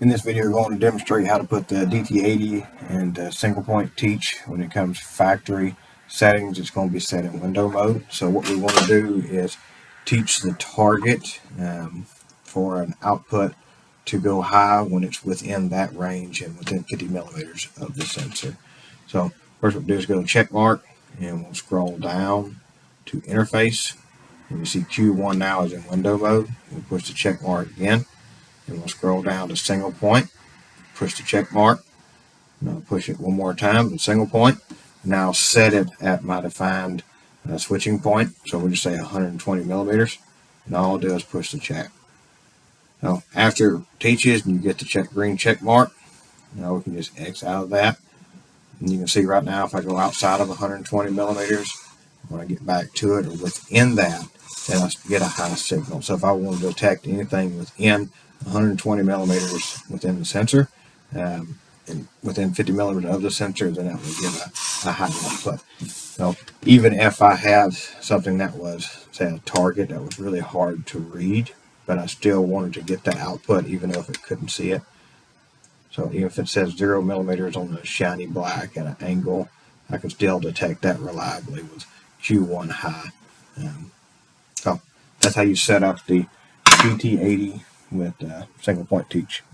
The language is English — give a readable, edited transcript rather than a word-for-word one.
In this video, we're going to demonstrate how to put the DT80 and single point teach. When it comes to factory settings, it's going to be set in window mode. So what we want to do is teach the target for an output to go high when it's within that range and within 50 millimeters of the sensor. So first what we'll do is go to check mark and we'll scroll down to interface. And you see Q1 now is in window mode. We'll push the check mark again. And we'll scroll down to single point, push the check mark, and I'll push it one more time to single point. Now set it at my defined switching point, so we'll just say 120 millimeters, and all I'll do is push the check. Now after it teaches and you get the green check mark, now we can just X out of that. And you can see right now if I go outside of 120 millimeters, when I get back to it or within that, then I get a high signal. So if I want to detect anything within 120 millimeters within the sensor, and within 50 millimeters of the sensor, then that will give a high output. So even if I have something that was, say, a target that was really hard to read, but I still wanted to get the output even though if it couldn't see it. So even if it says 0 millimeters on the shiny black at an angle, I can still detect that reliably with Q1 high. So that's how you set up the DT80 with single point teach.